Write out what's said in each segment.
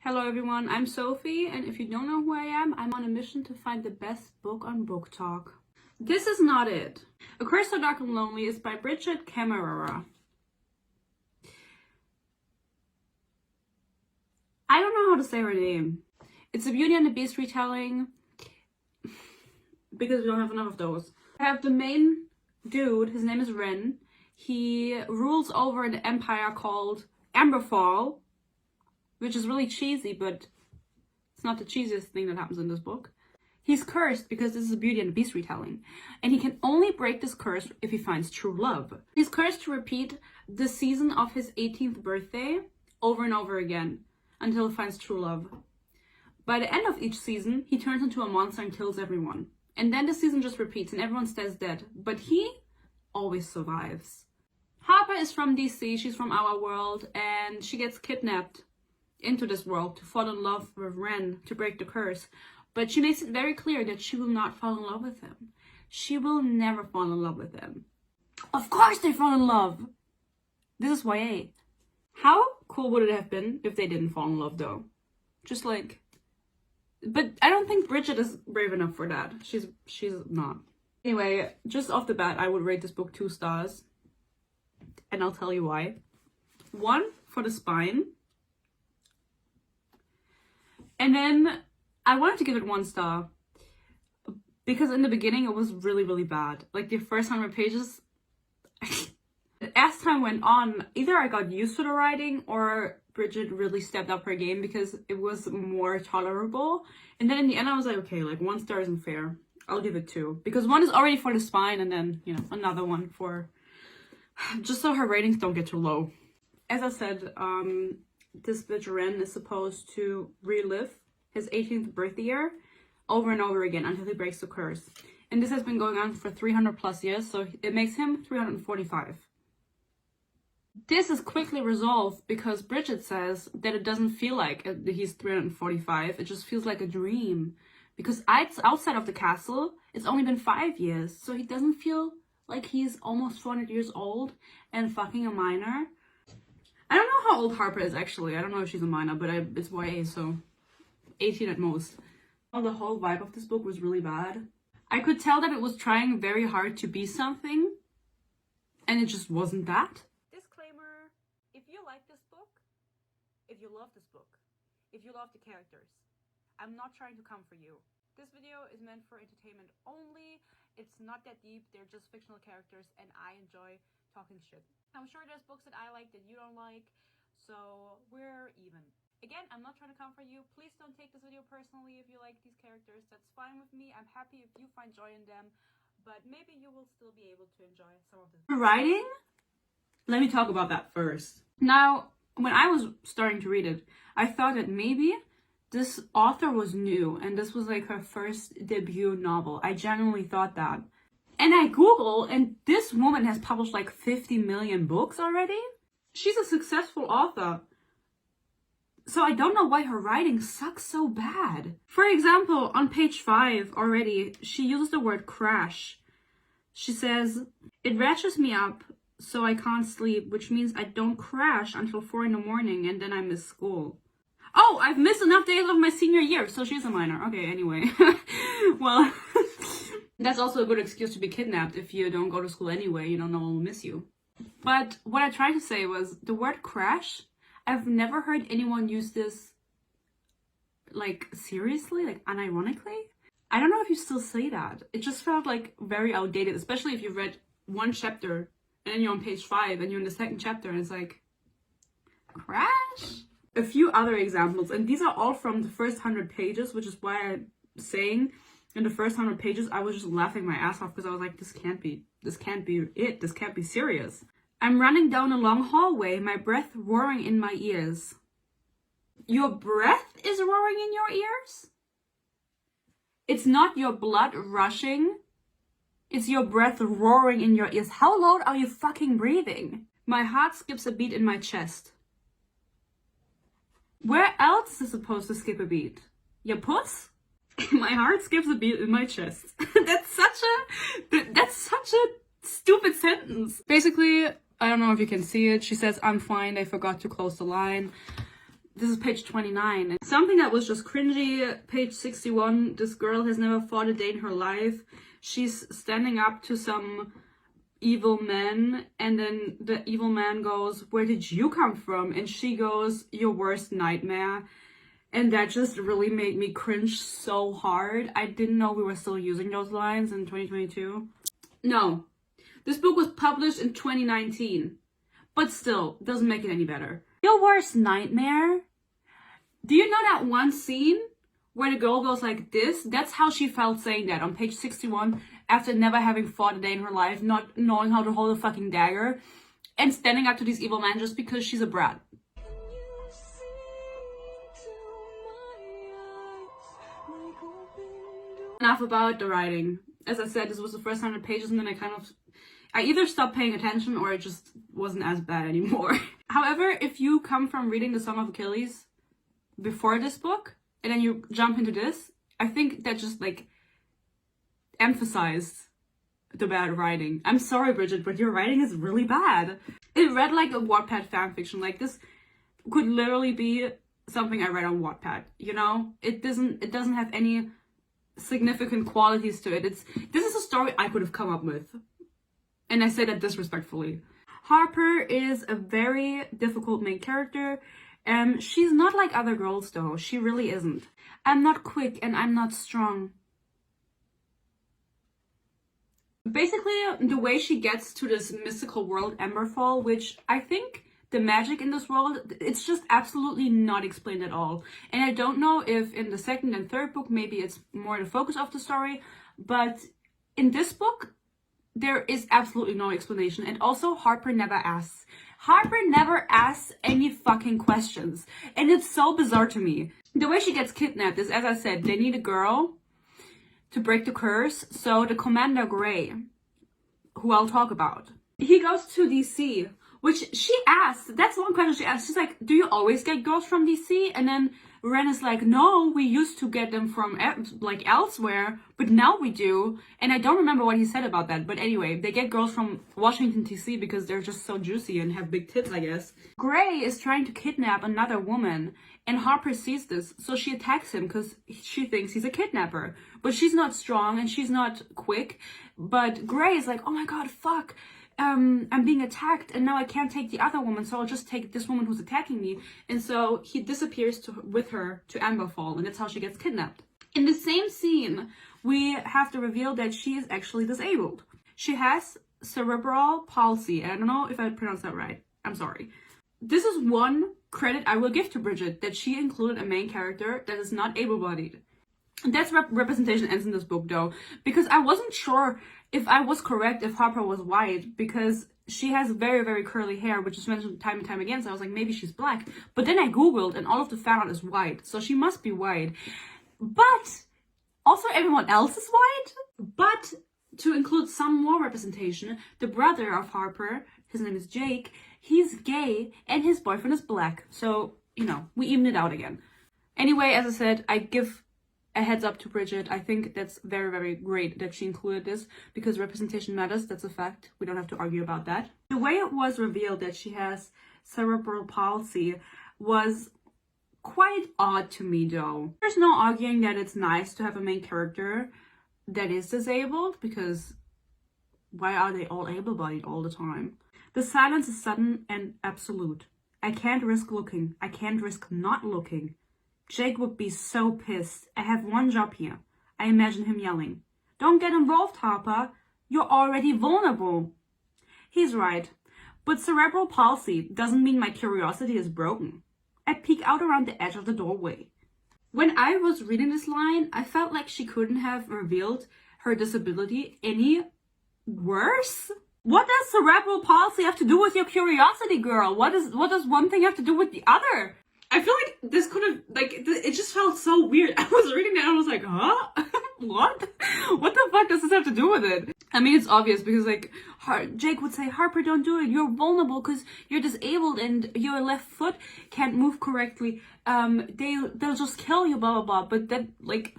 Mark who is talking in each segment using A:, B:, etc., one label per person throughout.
A: Hello everyone, I'm Sophie, and if you don't know who I am, I'm on a mission to find the best book on BookTok. This is not it. A Curse So Dark and Lonely is by Brigid. I don't know how to say her name. It's a Beauty and the Beast retelling, because we don't have enough of those. I have the main dude, his name is Ren. He rules over an empire called Amberfall, which is really cheesy, but it's not the cheesiest thing that happens in this book. He's cursed because this is a Beauty and the Beast retelling, and he can only break this curse if he finds true love. He's cursed to repeat the season of his 18th birthday over and over again until he finds true love. By the end of each season, he turns into a monster and kills everyone. And then the season just repeats and everyone stays dead, but he always survives. Harper is from DC, she's from our world, and she gets kidnapped into this world to fall in love with Ren to break the curse. But she makes it very clear that she will not fall in love with him. She will never fall in love with him. Of course they fall in love! This is YA. How cool would it have been if they didn't fall in love though? Just like... But I don't think Brigid is brave enough for that. She's not. Anyway, just off the bat, I would rate this book 2 stars. And I'll tell you why. 1, for the spine. And then I wanted to give it 1 star because in the beginning it was really, really bad. Like the first 100 pages, as time went on, either I got used to the writing or Brigid really stepped up her game because it was more tolerable. And then in the end I was like, okay, like 1 star isn't fair. I'll give it 2 because 1 is already for the spine and then, you know, another one for just so her ratings don't get too low. As I said, this bitch Ren is supposed to relive his 18th birthday year over and over again until he breaks the curse. And this has been going on for 300 plus years, so it makes him 345. This is quickly resolved because Brigid says that it doesn't feel like he's 345, it just feels like a dream. Because outside of the castle, it's only been 5 years, so he doesn't feel like he's almost 400 years old and fucking a minor. I don't know how old Harper is actually. I don't know if she's a minor, but it's YA, so 18 at most. Well, the whole vibe of this book was really bad. I could tell that it was trying very hard to be something, and it just wasn't that. Disclaimer, if you like this book, if you love this book, if you love the characters, I'm not trying to come for you. This video is meant for entertainment only. It's not that deep, they're just fictional characters, and I enjoy talking shit. I'm sure there's books that I like that you don't like, so we're even. Again, I'm not trying to come for you. Please don't take this video personally if you like these characters. That's fine with me. I'm happy if you find joy in them, but maybe you will still be able to enjoy some of this. Writing? Let me talk about that first. Now, when I was starting to read it, I thought that maybe this author was new and this was like her first debut novel. I genuinely thought that. And I Google, and this woman has published like 50 million books already. She's a successful author. So I don't know why her writing sucks so bad. For example, on page 5 already, she uses the word crash. She says, "It ratchets me up so I can't sleep, which means I don't crash until 4 in the morning and then I miss school." Oh, I've missed enough days of my senior year, so she's a minor. Okay, anyway. Well, that's also a good excuse to be kidnapped. If you don't go to school anyway, you know, no one will miss you. But what I tried to say was the word crash, I've never heard anyone use this, like, seriously, like, unironically. I don't know if you still say that. It just felt, like, very outdated, especially if you've read 1 chapter and then you're on page 5 and you're in the 2nd chapter and it's like, crash? A few other examples, and these are all from the first 100 pages, which is why I'm saying in the first 100 pages, I was just laughing my ass off because I was like, this can't be it. This can't be serious. "I'm running down a long hallway, my breath roaring in my ears." Your breath is roaring in your ears? It's not your blood rushing. It's your breath roaring in your ears. How loud are you fucking breathing? "My heart skips a beat in my chest." Where else is it supposed to skip a beat? Your puss? "My heart skips a beat in my chest." That's such a stupid sentence. Basically, I don't know if you can see it. She says, "I'm fine, I forgot to close the line." This is page 29. And something that was just cringy, page 61. This girl has never fought a day in her life. She's standing up to some evil man, and then the evil man goes, "Where did you come from?" And she goes, "Your worst nightmare." And that just really made me cringe so hard. I didn't know we were still using those lines in 2022. No. This book was published in 2019. But still, doesn't make it any better. Your worst nightmare? Do you know that one scene where the girl goes like this? That's how she felt saying that on page 61, after never having fought a day in her life, not knowing how to hold a fucking dagger, and standing up to these evil men just because she's a brat. Enough about the writing. As I said, this was the first 100 pages, and then I either stopped paying attention or it just wasn't as bad anymore. However, if you come from reading The Song of Achilles before this book, and then you jump into this, I think that just like emphasized the bad writing. I'm sorry, Bridget, but your writing is really bad. It read like a Wattpad fanfiction. Like, this could literally be something I read on Wattpad, you know? It doesn't have any significant qualities to it. This is a story I could have come up with. And I say that disrespectfully. Harper is a very difficult main character. She's not like other girls though. She really isn't. I'm not quick and I'm not strong. Basically, the way she gets to this mystical world, Emberfall, which I think the magic in this world, it's just absolutely not explained at all. And I don't know if in the second and third book, maybe it's more the focus of the story, but in this book, there is absolutely no explanation. And also, Harper never asks. Harper never asks any fucking questions. And it's so bizarre to me. The way she gets kidnapped is, as I said, they need a girl to break the curse. So the Commander Gray, who I'll talk about, he goes to DC, which she asks. That's one question she asks. She's like, "Do you always get girls from DC?" And then Ren is like, "No, we used to get them from like elsewhere, but now we do." And I don't remember what he said about that. But anyway, they get girls from Washington, D.C. because they're just so juicy and have big tits, I guess. Gray is trying to kidnap another woman, and Harper sees this. So she attacks him because she thinks he's a kidnapper. But she's not strong and she's not quick. But Gray is like, "Oh my god, fuck. I'm being attacked and now I can't take the other woman, so I'll just take this woman who's attacking me." And so he disappears with her to Emberfall, and that's how she gets kidnapped. In the same scene, we have to reveal that she is actually disabled. She has cerebral palsy, and I don't know if I pronounced that right. I'm sorry. This is one credit I will give to Bridget, that she included a main character that is not able-bodied. That's representation ends in this book though, because I wasn't sure if I was correct if Harper was white, because she has very, very curly hair, which is mentioned time and time again, so I was like, maybe she's black. But then I googled and all of the fan art is white, so she must be white. But also everyone else is white. But to include some more representation, the brother of Harper, his name is Jake, he's gay and his boyfriend is black. So, you know, we even it out again. Anyway, as I said, I give a heads up to Bridget. I think that's very, very great that she included this, because representation matters. That's a fact. We don't have to argue about that. The way it was revealed that she has cerebral palsy was quite odd to me though. There's no arguing that it's nice to have a main character that is disabled, because why are they all able-bodied all the time? The silence is sudden and absolute. I can't risk looking. I can't risk not looking. Jake would be so pissed. I have one job here. I imagine him yelling, "Don't get involved, Harper. You're already vulnerable." He's right. But cerebral palsy doesn't mean my curiosity is broken. I peek out around the edge of the doorway. When I was reading this line, I felt like she couldn't have revealed her disability any worse. What does cerebral palsy have to do with your curiosity, girl? What does one thing have to do with the other? I feel like this could have, like, it just felt so weird. I was reading that and I was like, huh? What? What the fuck does this have to do with it? I mean, it's obvious because, like, Jake would say, "Harper, don't do it. You're vulnerable because you're disabled and your left foot can't move correctly. They'll just kill you, blah, blah, blah." But that, like,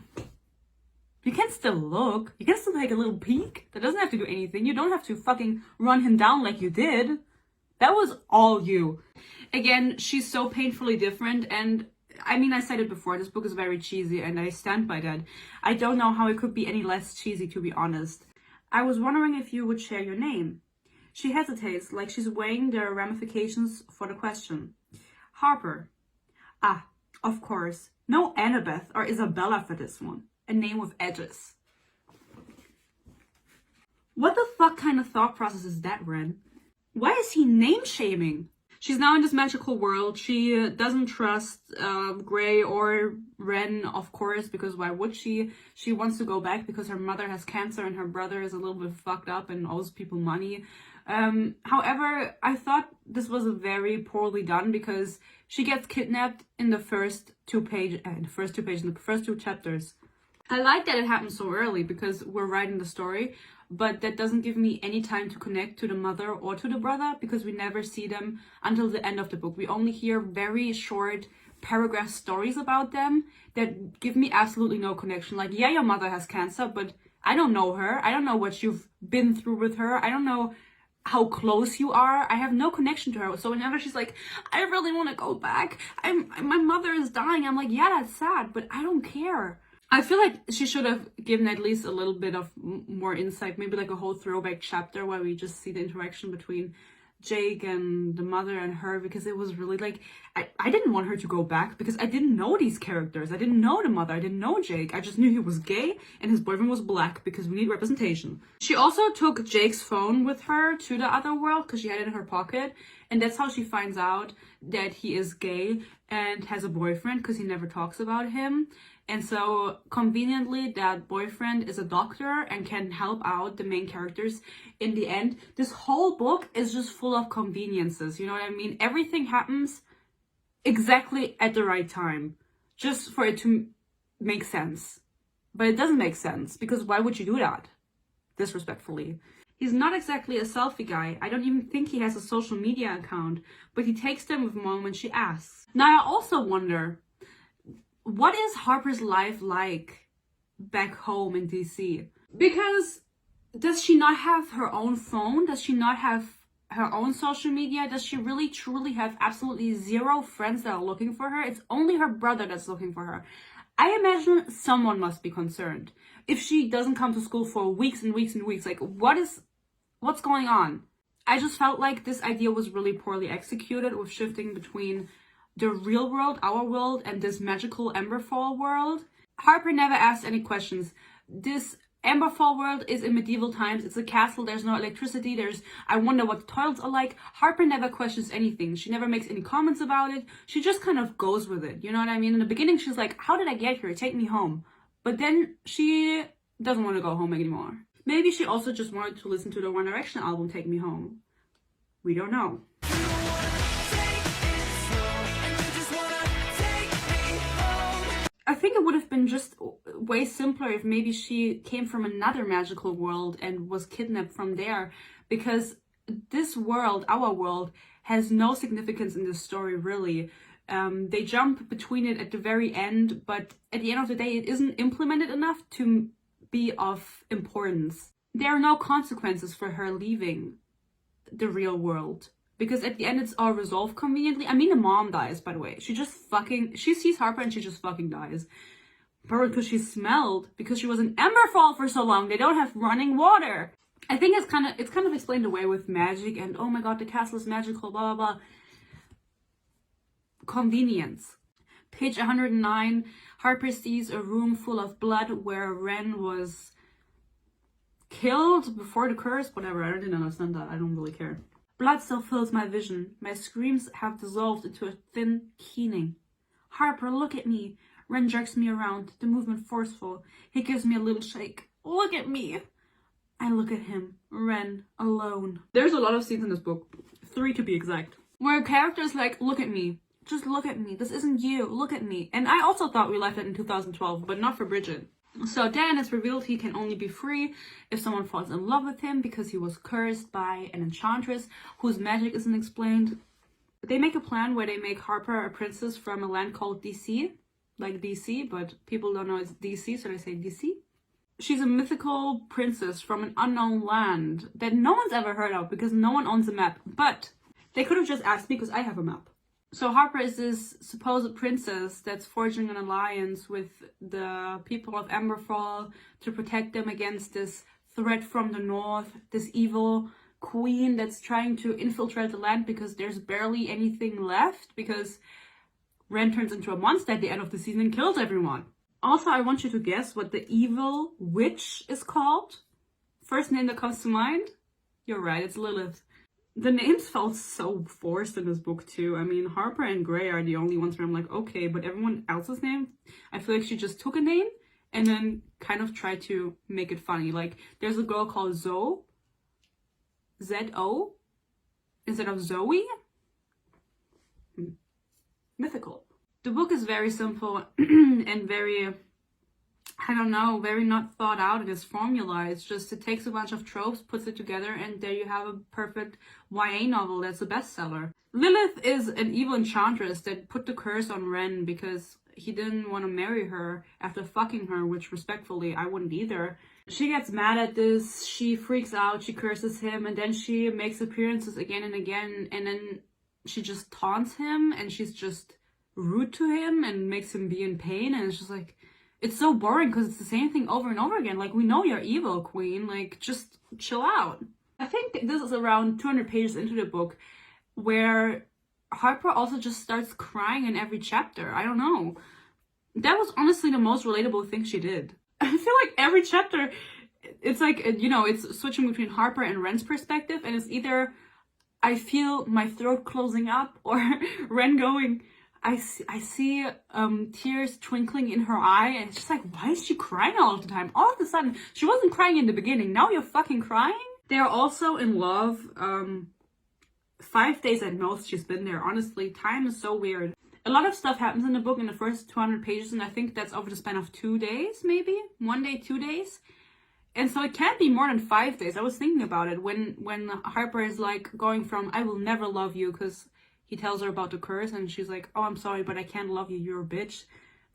A: you can still look. You can still take a little peek. That doesn't have to do anything. You don't have to fucking run him down like you did. That was all you. Again, she's so painfully different, and I mean, I said it before, this book is very cheesy, and I stand by that. I don't know how it could be any less cheesy, to be honest. I was wondering if you would share your name. She hesitates, like she's weighing the ramifications for the question. Harper. Ah, of course. No Annabeth or Isabella for this one. A name with edges. What the fuck kind of thought process is that, Ren? Why is he name-shaming? She's now in this magical world. She doesn't trust Grey or Ren, of course, because why would she? She wants to go back because her mother has cancer and her brother is a little bit fucked up and owes people money. However, I thought this was very poorly done because she gets kidnapped in the first two chapters. I like that it happened so early because we're writing the story, but that doesn't give me any time to connect to the mother or to the brother because we never see them until the end of the book. We only hear very short paragraph stories about them that give me absolutely no connection. Like, yeah, your mother has cancer, but I don't know her. I don't know what you've been through with her. I don't know how close you are. I have no connection to her. So whenever she's like, I really want to go back, my mother is dying, I'm like, yeah, that's sad, but I don't care. I feel like she should have given at least a little bit of more insight, maybe like a whole throwback chapter where we just see the interaction between Jake and the mother and her, because it was really like, I didn't want her to go back because I didn't know these characters. I didn't know the mother, I didn't know Jake. I just knew he was gay and his boyfriend was black because we need representation. She also took Jake's phone with her to the other world because she had it in her pocket, and that's how she finds out that he is gay and has a boyfriend because he never talks about him. And so, conveniently, that boyfriend is a doctor and can help out the main characters in the end. This whole book is just full of conveniences, you know what I mean? Everything happens exactly at the right time, just for it to make sense. But it doesn't make sense, because why would you do that? Disrespectfully. He's not exactly a selfie guy. I don't even think he has a social media account, but he takes them with Mom when she asks. Now, I also wonder, what is Harper's life like back home in DC? Because does she not have her own phone? Does she not have her own social media? Does she really truly have absolutely zero friends that are looking for her? It's only her brother that's looking for her. I imagine someone must be concerned if she doesn't come to school for weeks and weeks and weeks. Like, what's going on? I just felt like this idea was really poorly executed with shifting between the real world, our world, and this magical Emberfall world. Harper never asked any questions. This Emberfall world is in medieval times. It's a castle. There's no electricity. I wonder what the toilets are like. Harper never questions anything. She never makes any comments about it. She just kind of goes with it. You know what I mean? In the beginning, she's like, how did I get here? Take me home. But then she doesn't want to go home anymore. Maybe she also just wanted to listen to the One Direction album, Take Me Home. We don't know. I think it would have been just way simpler if maybe she came from another magical world and was kidnapped from there, because this world, our world, has no significance in this story, really. They jump between it at the very end, but at the end of the day, it isn't implemented enough to be of importance. There are no consequences for her leaving the real world, because at the end it's all resolved conveniently. I mean, the mom dies, by the way. She sees Harper and she just fucking dies. Probably because she smelled, because she was in Emberfall for so long. They don't have running water. I think it's kind of explained away with magic and, oh my god, the castle is magical, blah, blah, blah. Convenience. Page 109, Harper sees a room full of blood where Ren was killed before the curse. Whatever, I didn't understand that. I don't really care. Blood still fills my vision. My screams have dissolved into a thin keening. Harper, look at me. Ren jerks me around, the movement forceful. He gives me a little shake. Look at me. I look at him. Ren, alone. There's a lot of scenes in this book, 3 to be exact, where characters like, look at me. Just look at me. This isn't you. Look at me. And I also thought we left it in 2012, but not for Brigid. So then it's revealed he can only be free if someone falls in love with him because he was cursed by an enchantress whose magic isn't explained. They make a plan where they make Harper a princess from a land called DC. Like DC, but people don't know it's DC, so they say DC. She's a mythical princess from an unknown land that no one's ever heard of because no one owns a map. But They could have just asked me because I have a map. So Harper is this supposed princess that's forging an alliance with the people of Amberfall to protect them against this threat from the north, this evil queen that's trying to infiltrate the land because there's barely anything left, because Ren turns into a monster at the end of the season and kills everyone. Also, I want you to guess what the evil witch is called. First name that comes to mind? You're right, it's Lilith. The names felt so forced in this book too. I mean, Harper and Gray are the only ones where I'm like, okay, but everyone else's name, I feel like she just took a name and then kind of tried to make it funny. Like, there's a girl called Zoe, Z-O, instead of Zoe. Mythical. The book is very simple and very, I don't know, very not thought out in its formula. It's just, it takes a bunch of tropes, puts it together, and there you have a perfect YA novel that's a bestseller. Lilith is an evil enchantress that put the curse on Ren because he didn't want to marry her after fucking her, which respectfully, I wouldn't either. She gets mad at this, she freaks out, she curses him, and then she makes appearances again and again, and then she just taunts him, and she's just rude to him and makes him be in pain, and it's just like, it's so boring because it's the same thing over and over again. Like, we know you're evil, queen. Like, just chill out. I think this is around 200 pages into the book where Harper also just starts crying in every chapter. I don't know. That was honestly the most relatable thing she did. I feel like every chapter, it's like, you know, it's switching between Harper and Ren's perspective, and it's either I feel my throat closing up or Ren going, I see tears twinkling in her eye, and it's just like, why is she crying all of the time? All of a sudden, she wasn't crying in the beginning, now you're fucking crying? They're also in love. 5 days at most she's been there. Honestly, time is so weird. A lot of stuff happens in the book in the first 200 pages, and I think that's over the span of 2 days, maybe? 1 day, 2 days? And so it can't be more than 5 days. I was thinking about it when Harper is like going from, I will never love you, because he tells her about the curse, and she's like, oh, I'm sorry, but I can't love you, you're a bitch,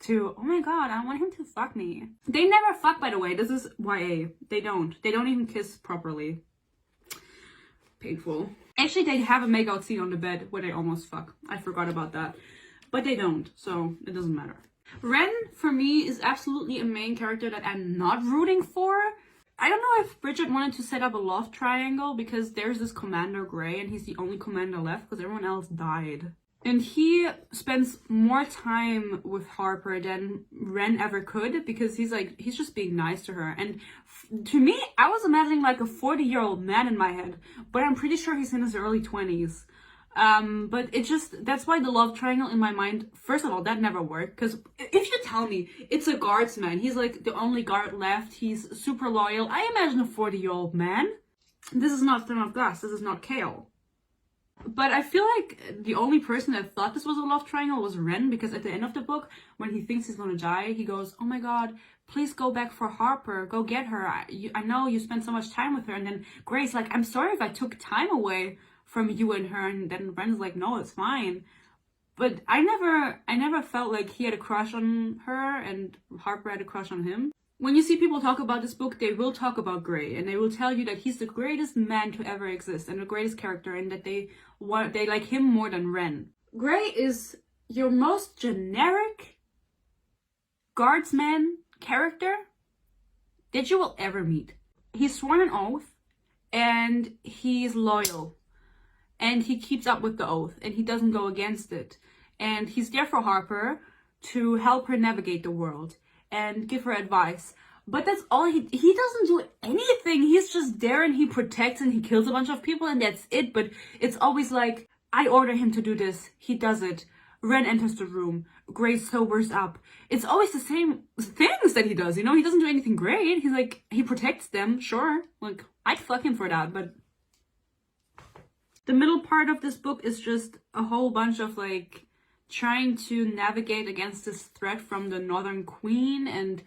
A: to, oh my god, I want him to fuck me. They never fuck, by the way. This is YA. They don't even kiss properly. Painful. Actually, they have a make-out scene on the bed where they almost fuck. I forgot about that. But they don't, so it doesn't matter. Ren, for me, is absolutely a main character that I'm not rooting for. I don't know if Brigid wanted to set up a love triangle because there's this Commander Gray and he's the only commander left because everyone else died. And he spends more time with Harper than Ren ever could because he's just being nice to her. And to me, I was imagining like a 40-year-old man in my head, but I'm pretty sure he's in his early 20s. But it just, that's why the love triangle in my mind, first of all, that never worked, because if you tell me it's a guardsman, he's like the only guard left, he's super loyal, I imagine a 40-year-old man. This is not Throne of Glass, this is not Kale. But I feel like the only person that thought this was a love triangle was Ren, because at the end of the book, when he thinks he's gonna die, he goes, oh my god, please go back for Harper, go get her, I know you spent so much time with her. And then Gray's like, I'm sorry if I took time away from you and her, and then Ren's like, no, it's fine. But I never felt like he had a crush on her and Harper had a crush on him. When you see people talk about this book, they will talk about Gray, and they will tell you that he's the greatest man to ever exist and the greatest character, and that they like him more than Ren. Gray is your most generic guardsman character that you will ever meet. He's sworn an oath, and he's loyal. And he keeps up with the oath, and he doesn't go against it. And he's there for Harper to help her navigate the world and give her advice. But that's all he doesn't do anything. He's just there and he protects and he kills a bunch of people and that's it. But it's always like, I order him to do this. He does it. Ren enters the room. Gray sobers up. It's always the same things that he does, you know? He doesn't do anything great. He's like, he protects them, sure. Like, I'd fuck him for that, but the middle part of this book is just a whole bunch of like trying to navigate against this threat from the Northern Queen and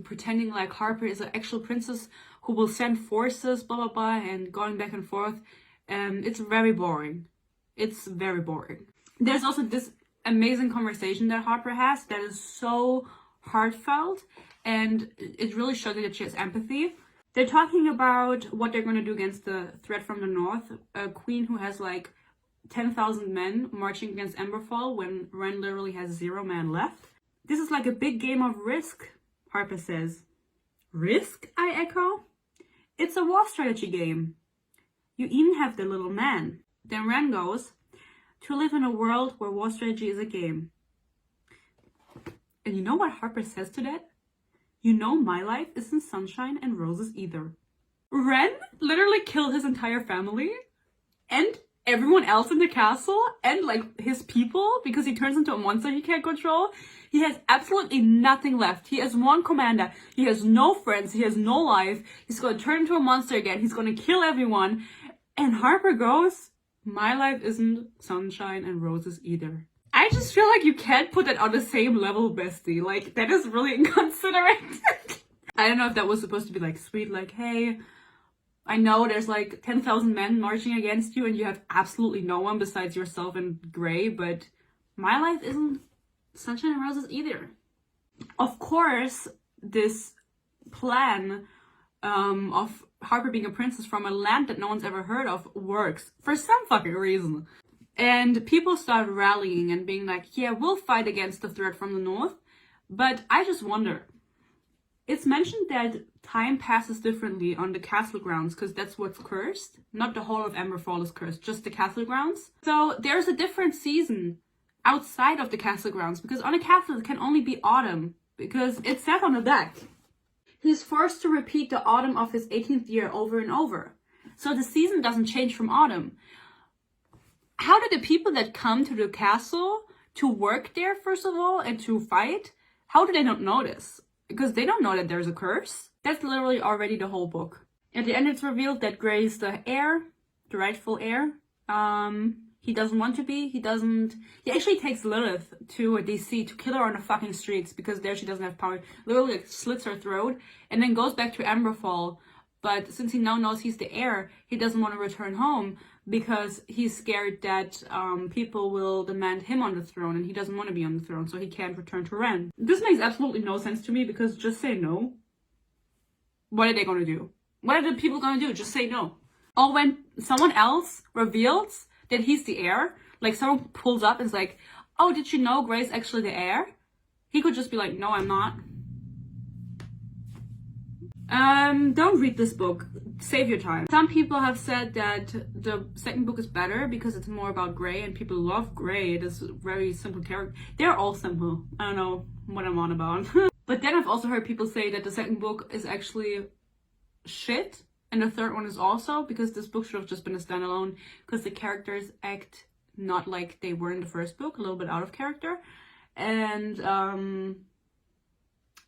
A: pretending like Harper is an actual princess who will send forces, blah, blah, blah, and going back and forth. It's very boring. It's very boring. There's also this amazing conversation that Harper has that is so heartfelt, and it really shows you that she has empathy. They're talking about what they're going to do against the threat from the north, a queen who has like 10,000 men marching against Emberfall when Ren literally has 0 man left. This is like a big game of Risk, Harper says. Risk? I echo. It's a war strategy game. You even have the little man. Then Ren goes, to live in a world where war strategy is a game. And you know what Harper says to that? You know my life isn't sunshine and roses either. Ren literally killed his entire family and everyone else in the castle and like his people because he turns into a monster he can't control. He has absolutely nothing left. He has one commander. He has no friends. He has no life. He's going to turn into a monster again. He's going to kill everyone. And Harper goes, my life isn't sunshine and roses either. I just feel like you can't put that on the same level, bestie. Like, that is really inconsiderate. I don't know if that was supposed to be like sweet, like, hey, I know there's like 10,000 men marching against you and you have absolutely no one besides yourself and Grey, but my life isn't sunshine and roses either. Of course, this plan of Harper being a princess from a land that no one's ever heard of works for some fucking reason. And people start rallying and being like, yeah, we'll fight against the threat from the north. But I just wonder, it's mentioned that time passes differently on the castle grounds because that's what's cursed. Not the whole of Emberfall is cursed, just the castle grounds. So there's a different season outside of the castle grounds because on a castle it can only be autumn because it's set on the deck. He's forced to repeat the autumn of his 18th year over and over. So the season doesn't change from autumn. How do the people that come to the castle to work there, first of all, and to fight, how do they not know this? Because they don't know that there's a curse. That's literally already the whole book. At the end, it's revealed that Grey is the heir, the rightful heir. He doesn't want to be. He actually takes Lilith to a DC to kill her on the fucking streets because there she doesn't have power. Literally like, slits her throat and then goes back to Emberfall. But since he now knows he's the heir, he doesn't want to return home because he's scared that people will demand him on the throne and he doesn't want to be on the throne, so he can't return to Ren. This makes absolutely no sense to me because just say no. What are they going to do? What are the people going to do? Just say no. Or when someone else reveals that he's the heir, like someone pulls up and is like, oh, did you know Grey's actually the heir? He could just be like, no, I'm not. Don't read this book. Save your time. Some people have said that the second book is better because it's more about Grey and people love Grey. It is a very simple character. They're all simple. I don't know what I'm on about. But then I've also heard people say that the second book is actually shit and the third one is also because this book should have just been a standalone because the characters act not like they were in the first book, a little bit out of character. And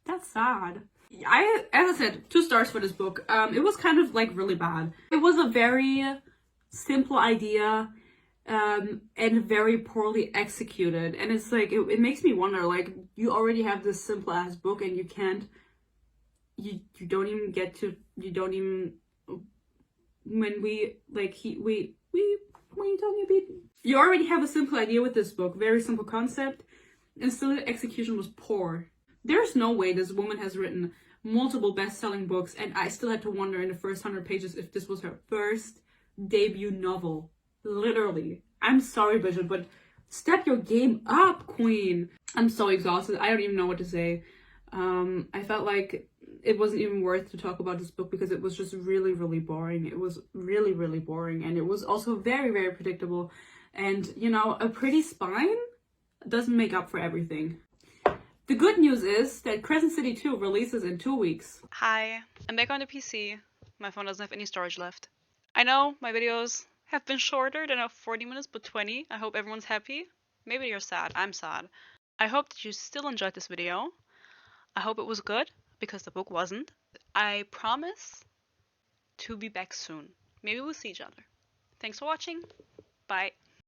A: that's sad. As I said, 2 stars for this book. It was kind of like really bad. It was a very simple idea and very poorly executed. And it's like, it makes me wonder, like, you already have this simple ass book and you can't, you don't even get to, you don't even, when we, like, when you told me about, you already have a simple idea with this book, very simple concept, and still the execution was poor. There's no way this woman has written multiple best-selling books and I still had to wonder in the first 100 pages if this was her first debut novel. Literally. I'm sorry, Bishop, but step your game up, queen. I'm so exhausted. I don't even know what to say. I felt like it wasn't even worth to talk about this book because it was just really, really boring. It was really, really boring. And it was also very, very predictable. And, you know, a pretty spine doesn't make up for everything. The good news is that Crescent City 2 releases in 2 weeks.
B: Hi, I'm back on the PC. My phone doesn't have any storage left. I know my videos have been shorter than 40 minutes, but 20. I hope everyone's happy. Maybe you're sad. I'm sad. I hope that you still enjoyed this video. I hope it was good, because the book wasn't. I promise to be back soon. Maybe we'll see each other. Thanks for watching. Bye.